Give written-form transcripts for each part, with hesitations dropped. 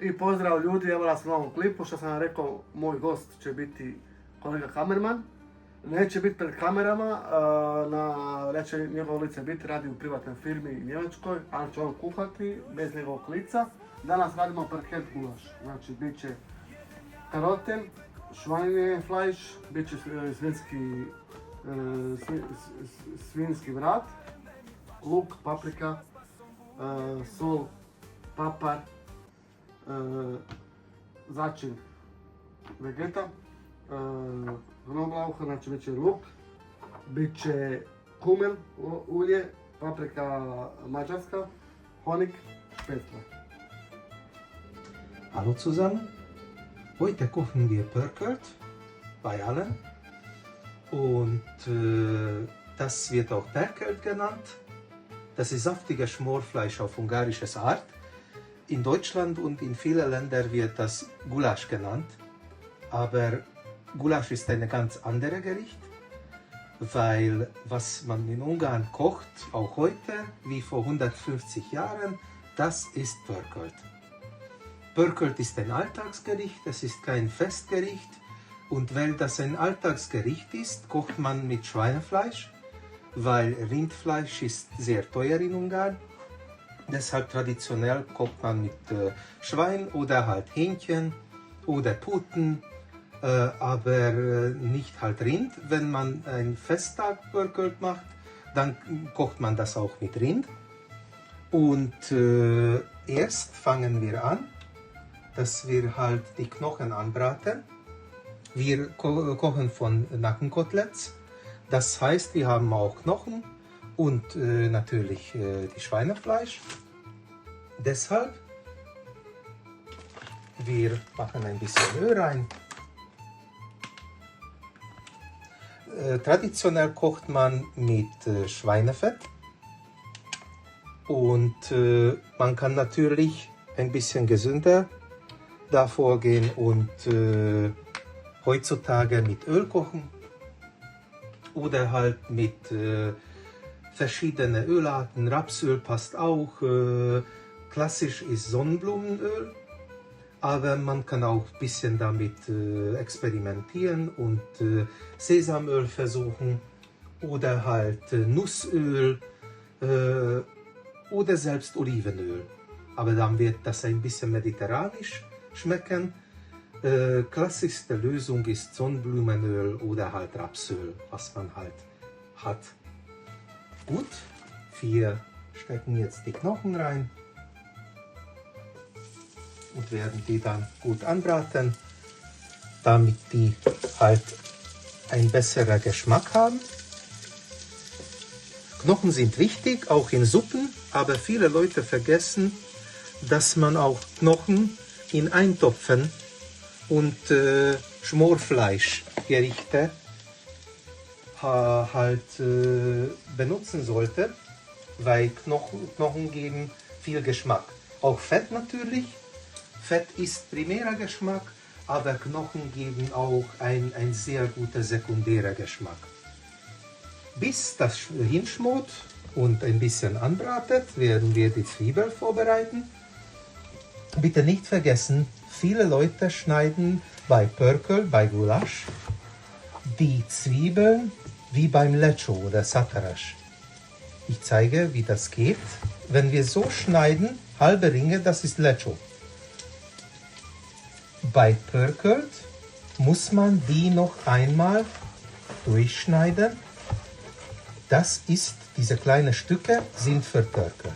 I pozdrav ljudi, evo nas u novom klipu, što sam vam rekao, moj gost će biti kolega kamerman. Neće biti pred kamerama, neće njegovo lice biti, radi u privatnoj firmi u Njemačkoj, ali će on kuhati bez njegovog lica. Danas radimo parket gulaš, znači bit će karoten, Schweinefleisch, bit će svinjski vrat, luk, paprika, sol, papar, začin vegeta, knoblauch, znači bit će luk, bit će kumen, ulje, paprika mađarska, Honig, Spätzle. Hallo zusammen, heute kochen wir Pörkelt bei allen und das wird auch Perkelt genannt. Das ist saftiges Schmorfleisch auf ungarisches Art. In Deutschland und in vielen Ländern wird das Gulasch genannt, aber Gulasch ist ein ganz anderes Gericht, weil was man in Ungarn kocht, auch heute, wie vor 150 Jahren, das ist Pörkelt. Pörkelt ist ein Alltagsgericht, es ist kein Festgericht und weil das ein Alltagsgericht ist, kocht man mit Schweinefleisch, weil Rindfleisch ist sehr teuer in Ungarn. Deshalb traditionell kocht man mit Schwein oder halt Hähnchen oder Puten, aber nicht halt Rind. Wenn man ein Festtag Pörkelt macht, dann kocht man das auch mit Rind. Und erst fangen wir an, dass wir halt die Knochen anbraten. Wir kochen von Nackenkoteletts. Das heißt, wir haben auch Knochen und natürlich die Schweinefleisch. Deshalb, wir machen ein bisschen Öl rein. Traditionell kocht man mit Schweinefett und man kann natürlich ein bisschen gesünder da vorgehen und heutzutage mit Öl kochen oder halt mit verschiedenen Ölarten. Rapsöl passt auch. Klassisch ist Sonnenblumenöl, aber man kann auch ein bisschen damit experimentieren und Sesamöl versuchen oder halt Nussöl oder selbst Olivenöl. Aber dann wird das ein bisschen mediterranisch schmecken. Klassischste Lösung ist Sonnenblumenöl oder halt Rapsöl, was man halt hat. Gut, wir stecken jetzt die Knochen rein und werden die dann gut anbraten, damit die halt einen besseren Geschmack haben. Knochen sind wichtig, auch in Suppen, aber viele Leute vergessen, dass man auch Knochen in Eintopfen und Schmorfleischgerichte halt benutzen sollte, weil Knochen geben viel Geschmack. Auch Fett natürlich. Fett ist primärer Geschmack, aber Knochen geben auch ein sehr guter sekundärer Geschmack. Bis das hinschmort und ein bisschen anbratet, werden wir die Zwiebeln vorbereiten. Bitte nicht vergessen, viele Leute schneiden bei Pörkl, bei Gulasch, die Zwiebeln wie beim Lecco oder Satarasch. Ich zeige, wie das geht. Wenn wir so schneiden, halbe Ringe, das ist Lecco. Bei Pörkelt muss man die noch einmal durchschneiden. Das ist, diese kleinen Stücke sind verpörkelt.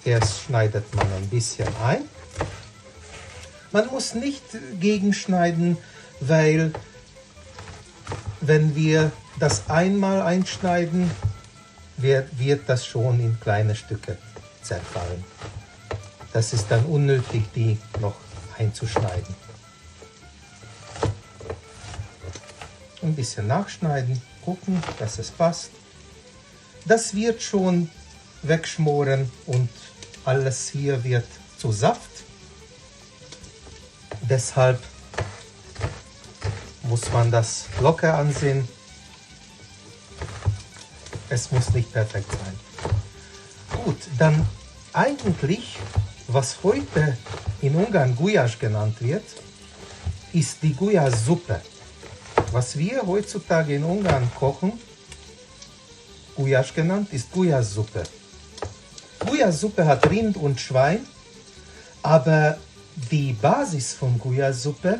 Erst schneidet man ein bisschen ein. Man muss nicht gegenschneiden, weil wenn wir das einmal einschneiden, wird das schon in kleine Stücke zerfallen. Das ist dann unnötig, die noch einzuschneiden. Ein bisschen nachschneiden, gucken, dass es passt. Das wird schon wegschmoren und alles hier wird zu Saft. Deshalb muss man das locker ansehen. Es muss nicht perfekt sein. Gut, dann eigentlich Was heute in Ungarn Gulyás genannt wird, ist die Gulyás-Suppe. Was wir heutzutage in Ungarn kochen, Gulyás genannt, ist Gulyás-Suppe. Gulyás-Suppe hat Rind und Schwein, aber die Basis von Gulyás-Suppe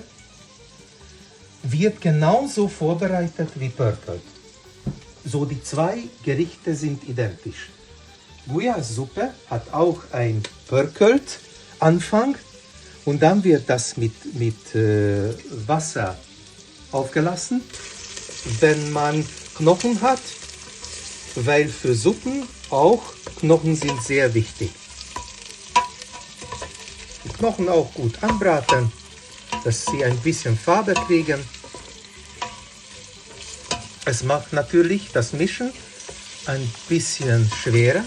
wird genauso vorbereitet wie pörkölt. So, die zwei Gerichte sind identisch. Gulyás-Suppe hat auch ein Pörkölt-Anfang und dann wird das mit Wasser aufgelassen, wenn man Knochen hat, weil für Suppen auch Knochen sind sehr wichtig. Die Knochen auch gut anbraten, dass sie ein bisschen Farbe kriegen. Es macht natürlich das Mischen ein bisschen schwerer.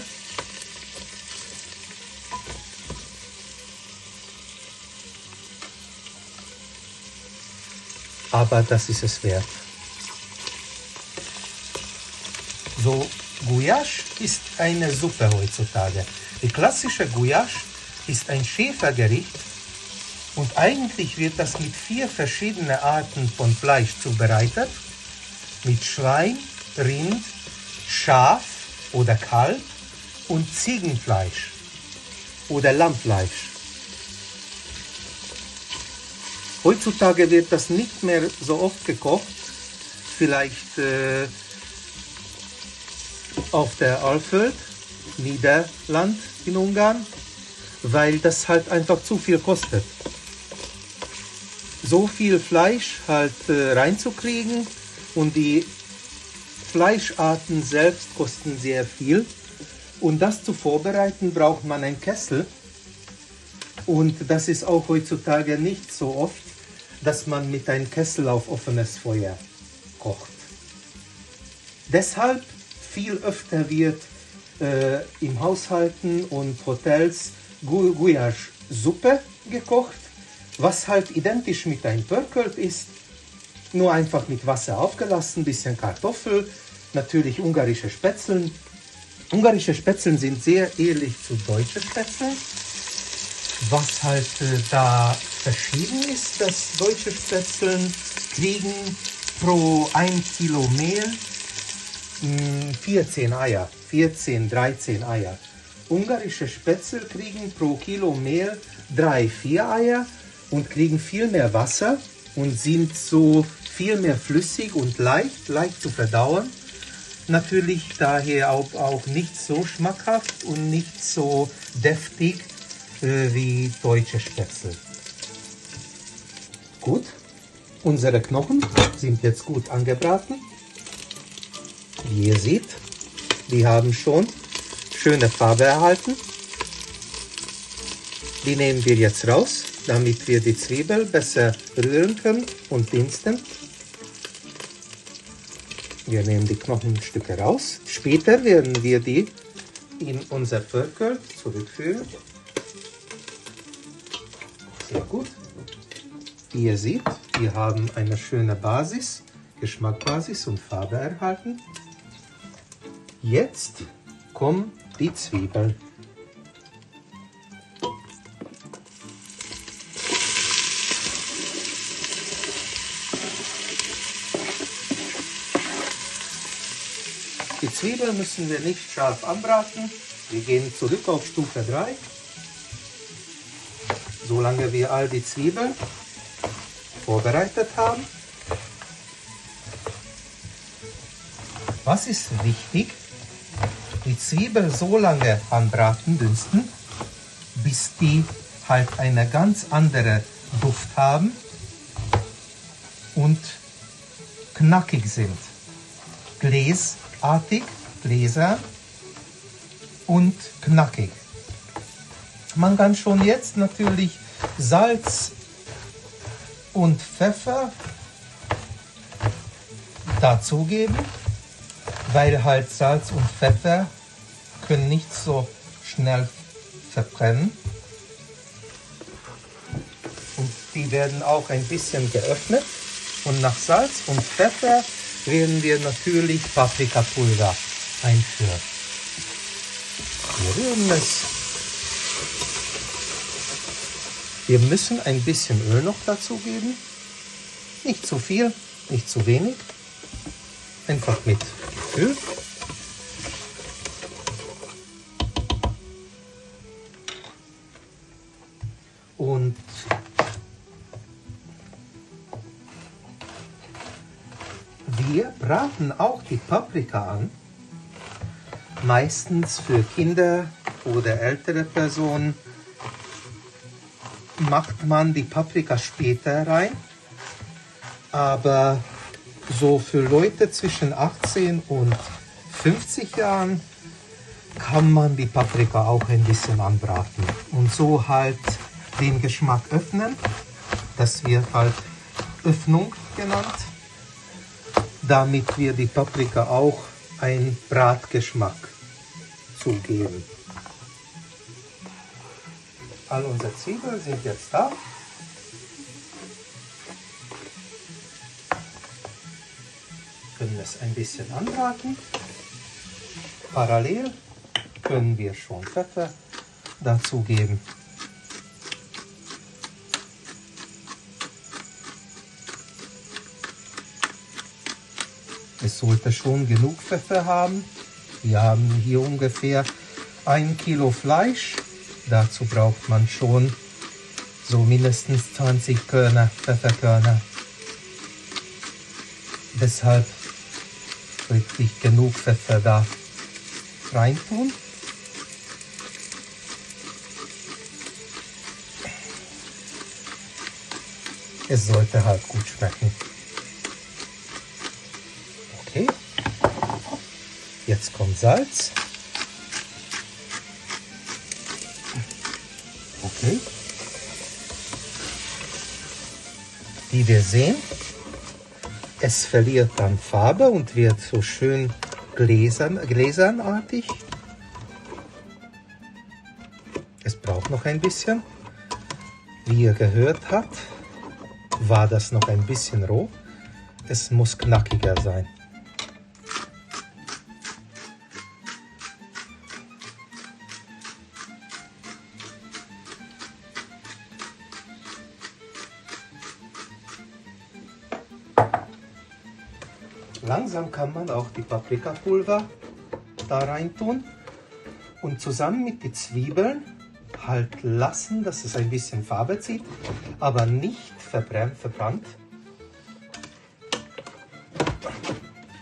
Aber das ist es wert. So, Gulyás ist eine Suppe heutzutage. Die klassische Gulyás ist ein Schäfergericht und eigentlich wird das mit 4 verschiedenen Arten von Fleisch zubereitet. Mit Schwein, Rind, Schaf oder Kalb und Ziegenfleisch oder Lammfleisch. Heutzutage wird das nicht mehr so oft gekocht, vielleicht auf der Alföld, Niederland in Ungarn, weil das halt einfach zu viel kostet. So viel Fleisch halt reinzukriegen und die Fleischarten selbst kosten sehr viel. Und das zu vorbereiten braucht man einen Kessel. Und das ist auch heutzutage nicht so oft, dass man mit einem Kessel auf offenes Feuer kocht. Deshalb viel öfter wird im Haushalten und Hotels Gulyás-Suppe gekocht, was halt identisch mit einem Pörkölt ist, nur einfach mit Wasser aufgelassen, bisschen Kartoffel, natürlich ungarische Spätzle. Ungarische Spätzle sind sehr ähnlich zu deutschen Spätzlen. Was halt da verschieden ist, dass deutsche Spätzle kriegen pro 1 Kilo Mehl 14 Eier, 14, 13 Eier. Ungarische Spätzle kriegen pro Kilo Mehl 3, 4 Eier und kriegen viel mehr Wasser und sind so viel mehr flüssig und leicht zu verdauen. Natürlich daher auch nicht so schmackhaft und nicht so deftig wie deutsche Spätzle. Gut, unsere Knochen sind jetzt gut angebraten. Wie ihr seht, die haben schon schöne Farbe erhalten. Die nehmen wir jetzt raus, damit wir die Zwiebel besser rühren können und dünsten. Wir nehmen die Knochenstücke raus. Später werden wir die in unser Pörkölt zurückführen. Sehr gut. Wie ihr seht, wir haben eine schöne Basis, Geschmacksbasis und Farbe erhalten. Jetzt kommen die Zwiebeln. Die Zwiebeln müssen wir nicht scharf anbraten. Wir gehen zurück auf Stufe 3. Solange wir all die Zwiebeln vorbereitet haben. Was ist wichtig? Die Zwiebel so lange anbraten, dünsten, bis die halt eine ganz andere Duft haben und knackig sind. Gläsartig, Gläser und knackig. Man kann schon jetzt natürlich Salz und Pfeffer dazugeben, weil halt Salz und Pfeffer können nicht so schnell verbrennen. Und die werden auch ein bisschen geöffnet. Und nach Salz und Pfeffer werden wir natürlich Paprikapulver einführen. Wir rühren es Wir müssen ein bisschen Öl noch dazu geben. Nicht zu viel, nicht zu wenig. Einfach mit Gefühl. Und wir braten auch die Paprika an. Meistens für Kinder oder ältere Personen macht man die Paprika später rein. Aber so für Leute zwischen 18 und 50 Jahren kann man die Paprika auch ein bisschen anbraten. Und so halt den Geschmack öffnen. Das wird halt Öffnung genannt. Damit wir die Paprika auch einen Bratgeschmack zugeben. All unsere Zwiebeln sind jetzt da. Können es ein bisschen anbraten. Parallel können wir schon Pfeffer dazugeben. Es sollte schon genug Pfeffer haben. Wir haben hier ungefähr 1 Kilo Fleisch. Dazu braucht man schon so mindestens 20 Körner, Pfefferkörner. Deshalb wirklich genug Pfeffer da reintun. Es sollte halt gut schmecken. Okay. Jetzt kommt Salz. Okay. Wie wir sehen, es verliert dann Farbe und wird so schön gläsernartig. Es braucht noch ein bisschen. Wie ihr gehört habt, war das noch ein bisschen roh. Es muss knackiger sein. Langsam kann man auch die Paprikapulver da rein tun und zusammen mit den Zwiebeln halt lassen, dass es ein bisschen Farbe zieht, aber nicht verbrannt.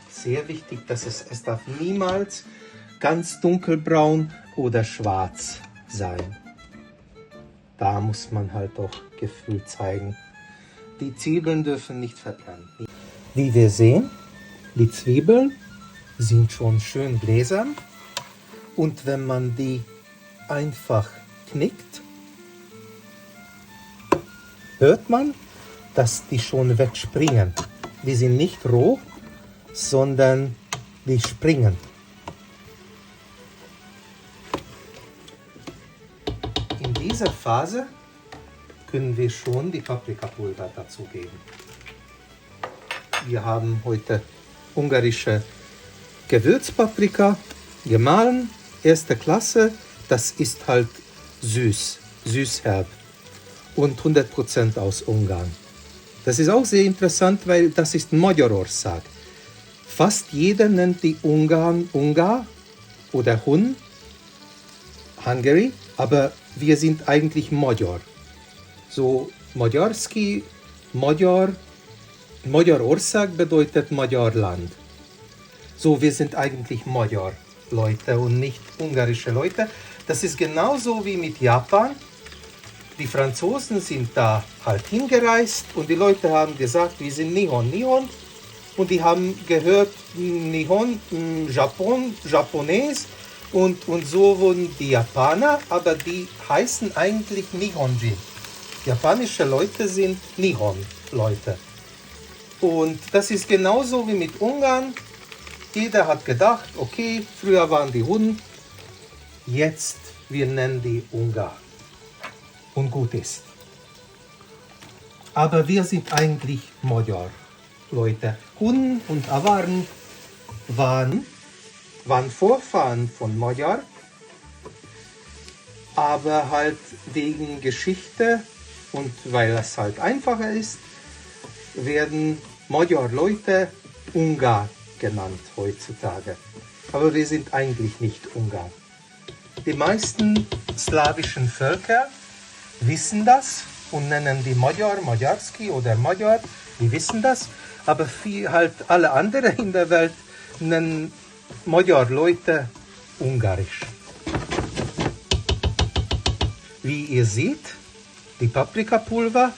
Sehr wichtig, dass es darf niemals ganz dunkelbraun oder schwarz sein. Da muss man halt auch Gefühl zeigen. Die Zwiebeln dürfen nicht verbrennen. Wie wir sehen, die Zwiebeln sind schon schön gläsern und wenn man die einfach knickt, hört man, dass die schon wegspringen. Die sind nicht roh, sondern die springen. In dieser Phase können wir schon die Paprikapulver dazugeben. Wir haben heute ungarische Gewürzpaprika, gemahlen, erste Klasse. Das ist halt süß-herb und 100% aus Ungarn. Das ist auch sehr interessant, weil das ist Magyarország. Fast jeder nennt die Ungar oder Hun, Hungary, aber wir sind eigentlich Magyar. So Magyarski, Magyarország bedeutet Magyarland. So, wir sind eigentlich Magyar-Leute und nicht ungarische Leute. Das ist genauso wie mit Japan. Die Franzosen sind da halt hingereist und die Leute haben gesagt, wir sind Nihon. Und die haben gehört, Nihon, Japones und so wurden die Japaner, aber die heißen eigentlich Nihonjin. Japanische Leute sind Nihon-Leute. Und das ist genauso wie mit Ungarn. Jeder hat gedacht, okay, früher waren die Hunden, jetzt wir nennen die Ungar. Und gut ist. Aber wir sind eigentlich Magyar Leute. Hunden und Awaren waren Vorfahren von Magyar, aber halt wegen Geschichte und weil es halt einfacher ist, werden Magyar Leute Ungar genannt heutzutage. Aber wir sind eigentlich nicht Ungarn. Die meisten slawischen Völker wissen das und nennen die Magyar, Magyarski oder Magyar, die wissen das. Aber halt alle anderen in der Welt nennen Magyar Leute Ungarisch. Wie ihr seht, die Paprikapulver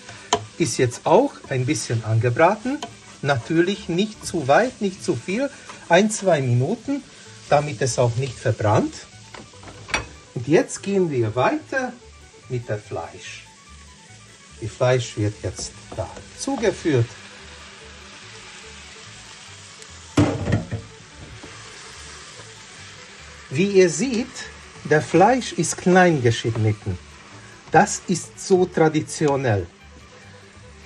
ist jetzt auch ein bisschen angebraten. Natürlich nicht zu weit, nicht zu viel. 1-2 Minuten, damit es auch nicht verbrannt. Und jetzt gehen wir weiter mit dem Fleisch. Das Fleisch wird jetzt da zugeführt. Wie ihr seht, das Fleisch ist klein geschnitten. Das ist so traditionell.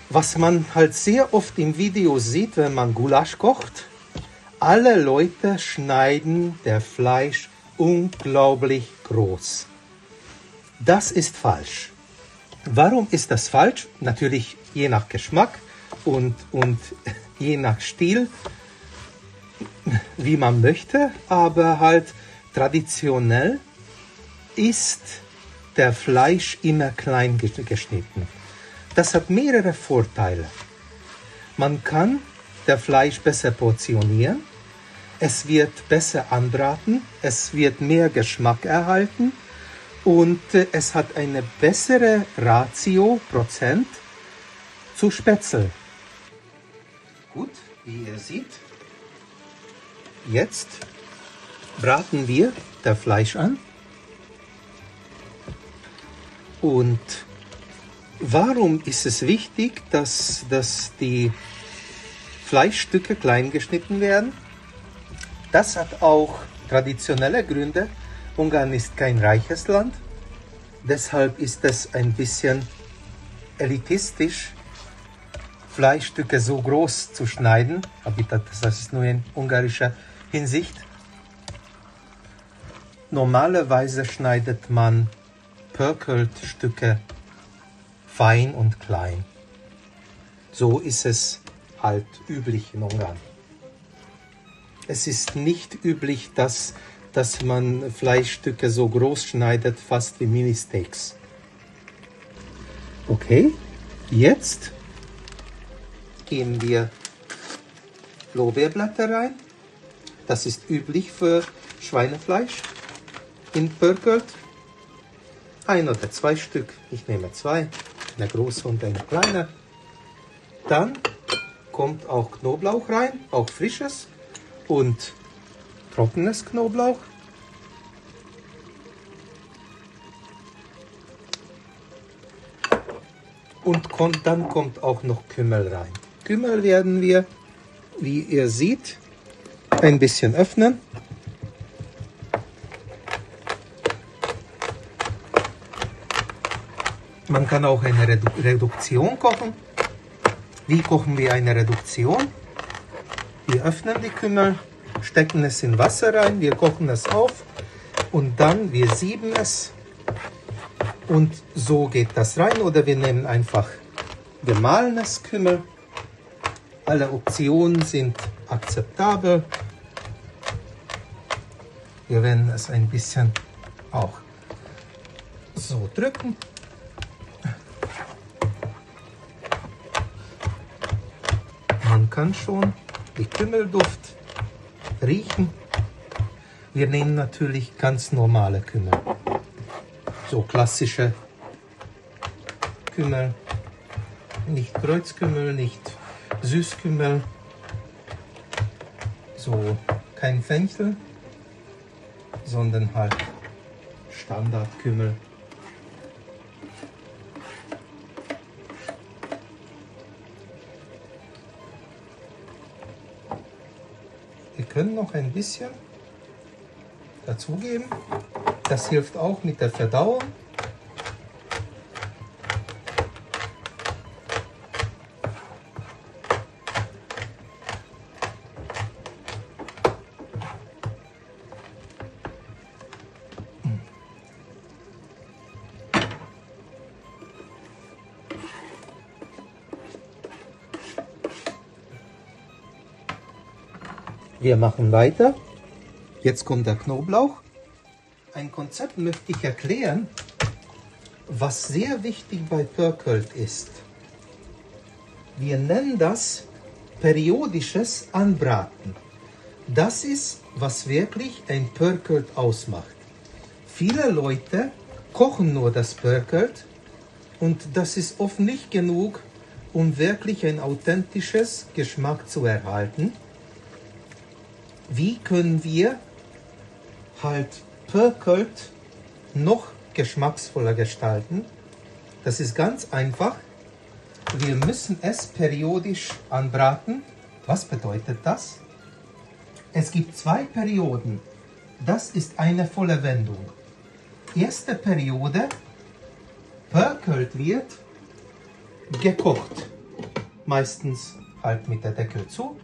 Was man halt sehr oft im Video sieht, wenn man Gulasch kocht, alle Leute schneiden das Fleisch unglaublich groß. Das ist falsch. Warum ist das falsch? Natürlich je nach Geschmack und je nach Stil, wie man möchte, aber halt traditionell ist der Fleisch immer klein geschnitten. Das hat mehrere Vorteile. Man kann das Fleisch besser portionieren, es wird besser anbraten, es wird mehr Geschmack erhalten und es hat eine bessere Ratio Prozent zu Spätzle. Gut, wie ihr seht, jetzt braten wir das Fleisch an. Und warum ist es wichtig, dass die Fleischstücke klein geschnitten werden? Das hat auch traditionelle Gründe. Ungarn ist kein reiches Land. Deshalb ist es ein bisschen elitistisch, Fleischstücke so groß zu schneiden. Aber das ist nur in ungarischer Hinsicht. Normalerweise schneidet man Pörkelstücke fein und klein. So ist es halt üblich in Ungarn. Es ist nicht üblich, dass man Fleischstücke so groß schneidet, fast wie Mini-Steaks. Okay, jetzt geben wir Lorbeerblätter rein. Das ist üblich für Schweinefleisch in Pörkelt. 1 oder 2 Stück, ich nehme 2, eine große und eine kleine. Dann kommt auch Knoblauch rein, auch frisches und trockenes Knoblauch. Und dann kommt auch noch Kümmel rein. Kümmel werden wir, wie ihr seht, ein bisschen öffnen. Man kann auch eine Reduktion kochen. Wie kochen wir eine Reduktion? Wir öffnen die Kümmel, stecken es in Wasser rein, wir kochen es auf und dann wir sieben es und so geht das rein. Oder wir nehmen einfach gemahlenes Kümmel. Alle Optionen sind akzeptabel. Wir werden es ein bisschen auch so drücken. Man kann schon die Kümmelduft riechen. Wir nehmen natürlich ganz normale Kümmel. So klassische Kümmel. Nicht Kreuzkümmel, nicht Süßkümmel. So kein Fenchel, sondern halt Standardkümmel. Wir können noch ein bisschen dazugeben. Das hilft auch mit der Verdauung. Wir machen weiter. Jetzt kommt der Knoblauch. Ein Konzept möchte ich erklären, was sehr wichtig bei Pörkölt ist. Wir nennen das periodisches Anbraten. Das ist, was wirklich ein Pörkölt ausmacht. Viele Leute kochen nur das Pörkölt und das ist oft nicht genug, um wirklich ein authentisches Geschmack zu erhalten. Wie können wir halt Pörkölt noch geschmacksvoller gestalten? Das ist ganz einfach. Wir müssen es periodisch anbraten. Was bedeutet das? Es gibt 2 Perioden. Das ist eine volle Wendung. Erste Periode, Pörkölt wird gekocht. Meistens halt mit der Deckel zu.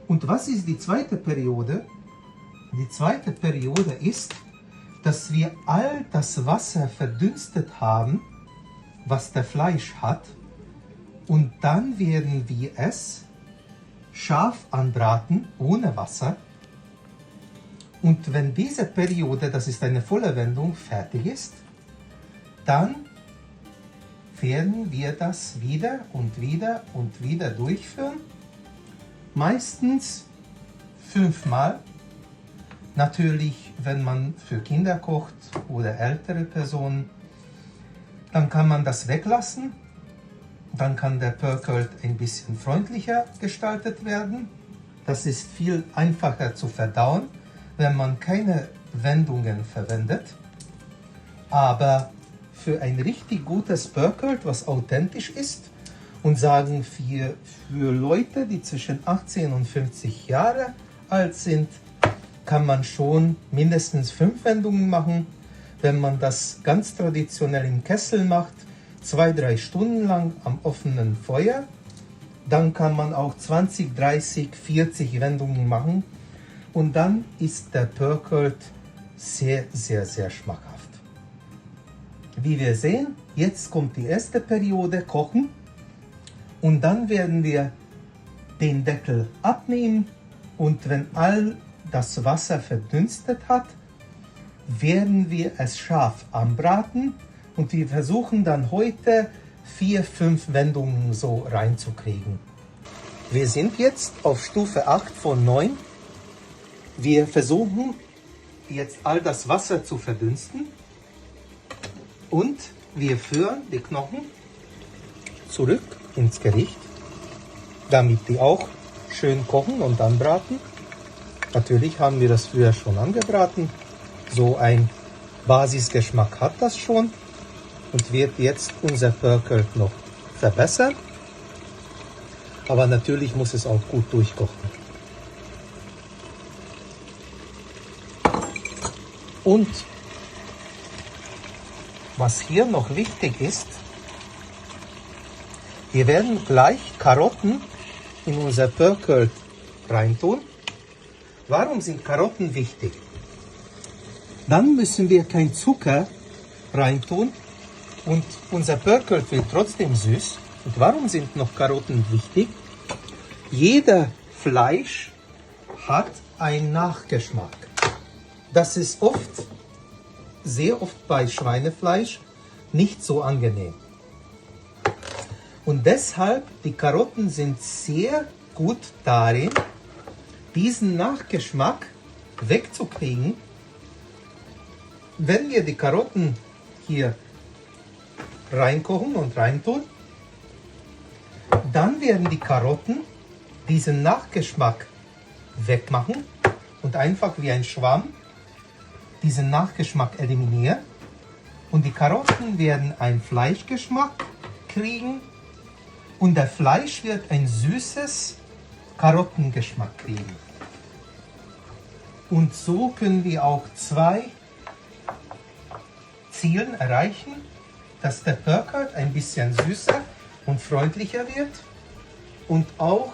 Und was ist die zweite Periode? Die zweite Periode ist, dass wir all das Wasser verdünstet haben, was der Fleisch hat. Und dann werden wir es scharf anbraten, ohne Wasser. Und wenn diese Periode, das ist eine volle Wendung, fertig ist, dann werden wir das wieder und wieder und wieder durchführen. Meistens 5-mal. Natürlich, wenn man für Kinder kocht oder ältere Personen, dann kann man das weglassen. Dann kann der Pörkölt ein bisschen freundlicher gestaltet werden. Das ist viel einfacher zu verdauen, wenn man keine Wendungen verwendet. Aber für ein richtig gutes Pörkölt, was authentisch ist, und sagen wir für Leute, die zwischen 18 und 50 Jahre alt sind, kann man schon mindestens 5 Wendungen machen. Wenn man das ganz traditionell im Kessel macht, 2-3 Stunden lang am offenen Feuer, dann kann man auch 20, 30, 40 Wendungen machen und dann ist der Pörkölt sehr, sehr, sehr schmackhaft. Wie wir sehen, jetzt kommt die erste Periode, Kochen, und dann werden wir den Deckel abnehmen und wenn all das Wasser verdünstet hat, werden wir es scharf anbraten und wir versuchen dann heute 4-5 Wendungen so reinzukriegen. Wir sind jetzt auf Stufe 8 von 9. Wir versuchen jetzt all das Wasser zu verdünsten und wir führen die Knochen zurück ins Gericht, damit die auch schön kochen und anbraten. Natürlich haben wir das früher schon angebraten. So ein Basisgeschmack hat das schon und wird jetzt unser Pörkölt noch verbessern. Aber natürlich muss es auch gut durchkochen. Und was hier noch wichtig ist, wir werden gleich Karotten in unser Pörkölt reintun. Warum sind Karotten wichtig? Dann müssen wir kein Zucker reintun und unser Pörkölt wird trotzdem süß. Und warum sind noch Karotten wichtig? Jeder Fleisch hat einen Nachgeschmack. Das ist sehr oft bei Schweinefleisch nicht so angenehm. Und deshalb, die Karotten sind sehr gut darin, diesen Nachgeschmack wegzukriegen. Wenn wir die Karotten hier reinkochen und reintun, dann werden die Karotten diesen Nachgeschmack wegmachen und einfach wie ein Schwamm diesen Nachgeschmack eliminieren. Und die Karotten werden einen Fleischgeschmack kriegen und der Fleisch wird ein süßes Karottengeschmack kriegen. Und so können wir auch 2 Ziele erreichen, dass der Pörkölt ein bisschen süßer und freundlicher wird und auch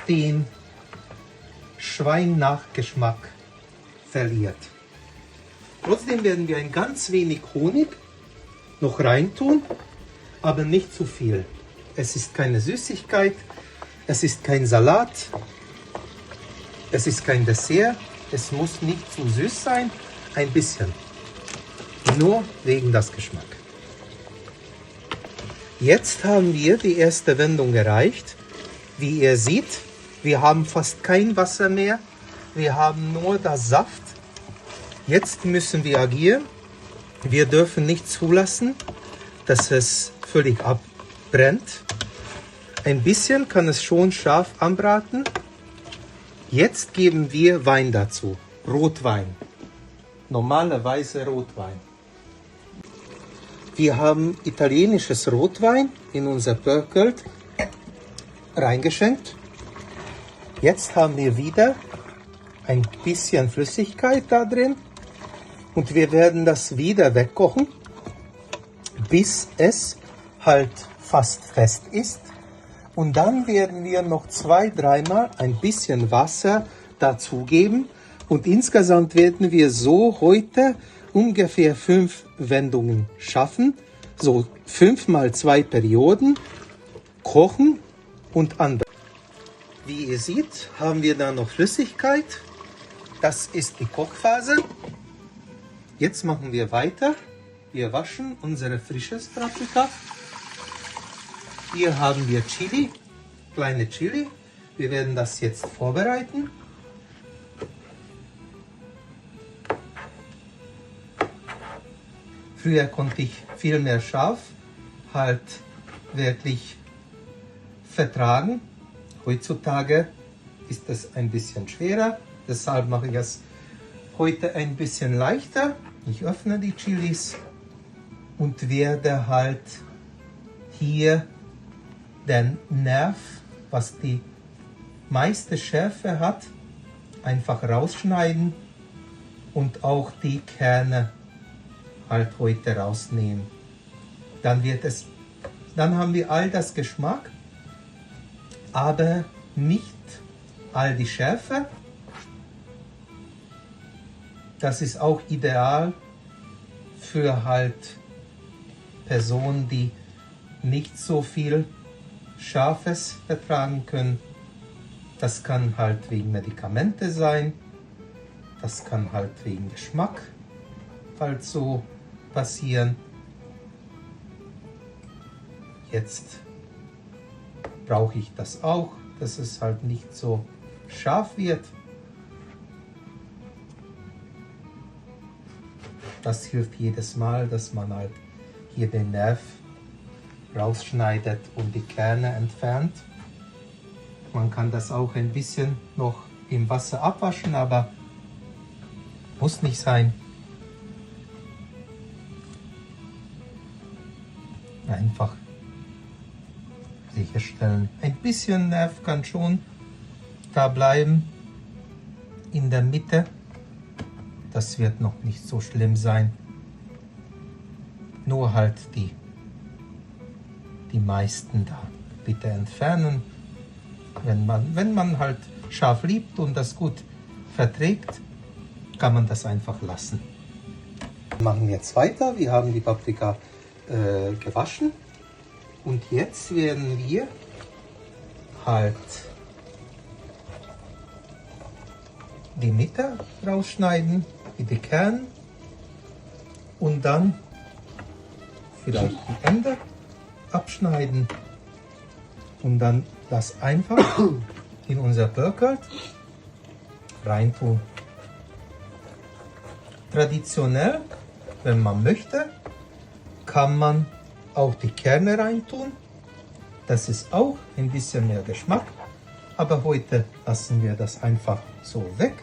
den Schweinnachgeschmack verliert. Trotzdem werden wir ein ganz wenig Honig noch reintun, aber nicht zu viel. Es ist keine Süßigkeit, es ist kein Salat, Es ist kein Dessert, es muss nicht zu süß sein, ein bisschen. Nur wegen des Geschmacks. Jetzt haben wir die erste Wendung erreicht. Wie ihr seht, wir haben fast kein Wasser mehr. Wir haben nur das Saft. Jetzt müssen wir agieren. Wir dürfen nicht zulassen, dass es völlig abbrennt. Ein bisschen kann es schon scharf anbraten. Jetzt geben wir Wein dazu. Rotwein. Normalerweise Rotwein. Wir haben italienisches Rotwein in unser Pörkelt reingeschenkt. Jetzt haben wir wieder ein bisschen Flüssigkeit da drin und wir werden das wieder wegkochen, bis es halt fast fest ist. Und dann werden wir noch 2-3 Mal ein bisschen Wasser dazugeben und insgesamt werden wir so heute ungefähr 5 Wendungen schaffen, so 5 mal 2 Perioden, kochen und anwenden. Wie ihr seht, haben wir da noch Flüssigkeit. Das ist die Kochphase. Jetzt machen wir weiter. Wir waschen unsere frisches Paprika. Hier haben wir Chili, kleine Chili. Wir werden das jetzt vorbereiten. Früher konnte ich viel mehr scharf halt wirklich vertragen. Heutzutage ist es ein bisschen schwerer, deshalb mache ich es heute ein bisschen leichter. Ich öffne die Chilis und werde halt hier den Nerv, was die meiste Schärfe hat, einfach rausschneiden und auch die Kerne halt heute rausnehmen. Dann haben wir all das Geschmack, aber nicht all die Schärfe. Das ist auch ideal für halt Personen, die nicht so viel Scharfes vertragen können. Das kann halt wegen Medikamente sein, das kann halt wegen Geschmack halt so passieren. Jetzt brauche ich das auch, dass es halt nicht so scharf wird. Das hilft jedes Mal, dass man halt hier den Nerv rausschneidet und die Kerne entfernt. Man kann das auch ein bisschen noch im Wasser abwaschen, aber muss nicht sein. Einfach sicherstellen. Ein bisschen Nerv kann schon da bleiben in der Mitte. Das wird noch nicht so schlimm sein. Nur halt die meisten da bitte entfernen. Wenn man halt scharf liebt und das gut verträgt, kann man das einfach lassen. Wir machen jetzt weiter. Wir haben die Paprika gewaschen und jetzt werden wir halt die Mitte rausschneiden, die Kerne und dann vielleicht die Ende abschneiden und dann das einfach in unser Pörkelt reintun. Traditionell, wenn man möchte, kann man auch die Kerne reintun. Das ist auch ein bisschen mehr Geschmack, aber heute lassen wir das einfach so weg.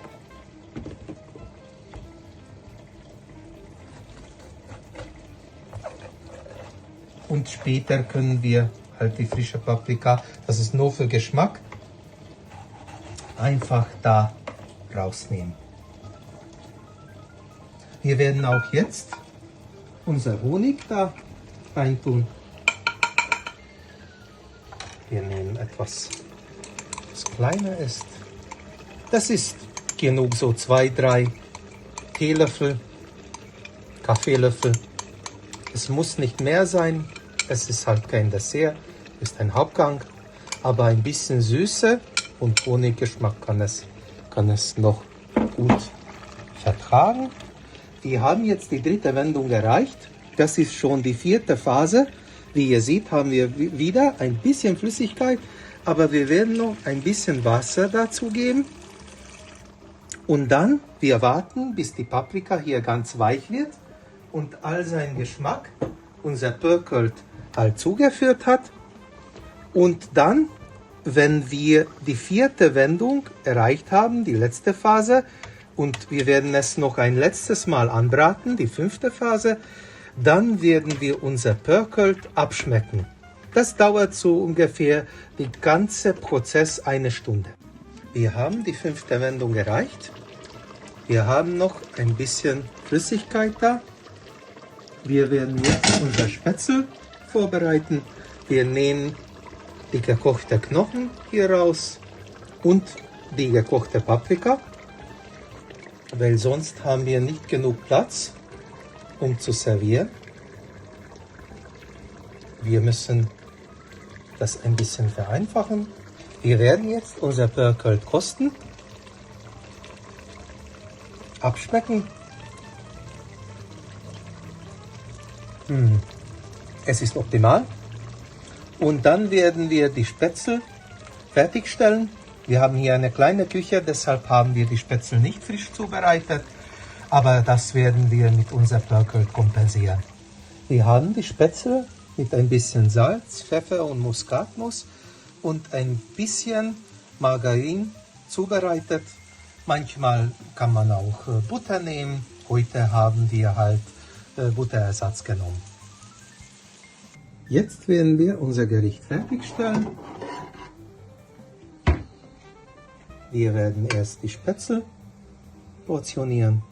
Und später können wir halt die frische Paprika, das ist nur für Geschmack, einfach da rausnehmen. Wir werden auch jetzt unser Honig da reintun. Wir nehmen etwas, was kleiner ist. Das ist genug, so 2-3 Teelöffel, Kaffeelöffel. Es muss nicht mehr sein. Es ist halt kein Dessert, ist ein Hauptgang. Aber ein bisschen Süße und Honiggeschmack kann kann es noch gut vertragen. Wir haben jetzt die dritte Wendung erreicht. Das ist schon die vierte Phase. Wie ihr seht, haben wir wieder ein bisschen Flüssigkeit, aber wir werden noch ein bisschen Wasser dazu geben. Und dann, wir warten, bis die Paprika hier ganz weich wird und all seinen Geschmack unser Pörkölt halt zugeführt hat. Und dann, wenn wir die vierte Wendung erreicht haben, die letzte Phase, und wir werden es noch ein letztes Mal anbraten, die fünfte Phase, dann werden wir unser Pörkölt abschmecken. Das dauert so ungefähr den ganzen Prozess 1 Stunde. Wir haben die fünfte Wendung erreicht. Wir haben noch ein bisschen Flüssigkeit da. Wir werden jetzt unser Spätzle vorbereiten. Wir nehmen die gekochte Knochen hier raus und die gekochte Paprika, weil sonst haben wir nicht genug Platz, um zu servieren. Wir müssen das ein bisschen vereinfachen. Wir werden jetzt unser Pörkölt kosten, abschmecken. Es ist optimal. Und dann werden wir die Spätzle fertigstellen. Wir haben hier eine kleine Küche, deshalb haben wir die Spätzle nicht frisch zubereitet. Aber das werden wir mit unserem Pörkölt kompensieren. Wir haben die Spätzle mit ein bisschen Salz, Pfeffer und Muskatnuss und ein bisschen Margarin zubereitet. Manchmal kann man auch Butter nehmen. Heute haben wir halt Butterersatz genommen. Jetzt werden wir unser Gericht fertigstellen. Wir werden erst die Spätzle portionieren.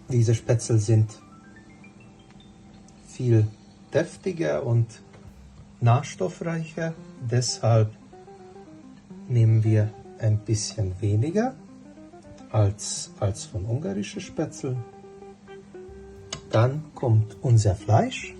Diese Spätzle sind viel deftiger und nährstoffreicher, deshalb nehmen wir ein bisschen weniger als von ungarischen Spätzle. Dann kommt unser Fleisch.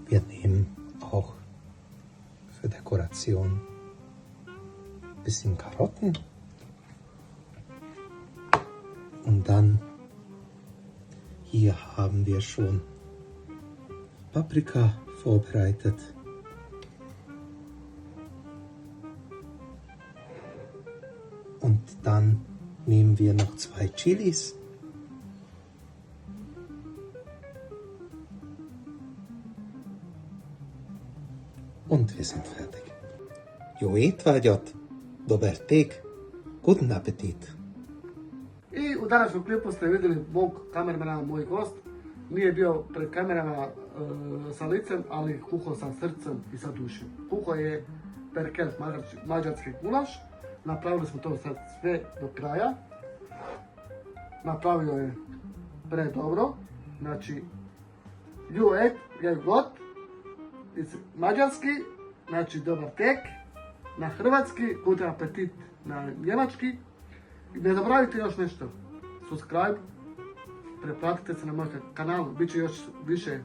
Wir nehmen auch für Dekoration ein bisschen Karotten. Und dann hier haben wir schon Paprika vorbereitet. Und dann nehmen wir noch 2 Chilis. Und wir sind fertig. Jó étvágyat, dober ték, guten Appetit! I u današnjem klipu ste vidjeli mog kamermana, moj gost. Nije bio pred kamerama sa licem, ali kuhao sa srcem i sa dušom. Kuhao je perkelt, mađarski gulaš. Napravili smo to sad sve do kraja. Napravio je predobro. Znači, you ate, you got. Mađarski, znači dobar tek. Na hrvatski, guten appetit na njemački. I ne zaboravite još nešto, subscribe, pretplatite se na moj kanal, bit će još više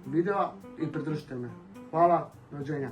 videa i pridružite me. Hvala, doviđenja.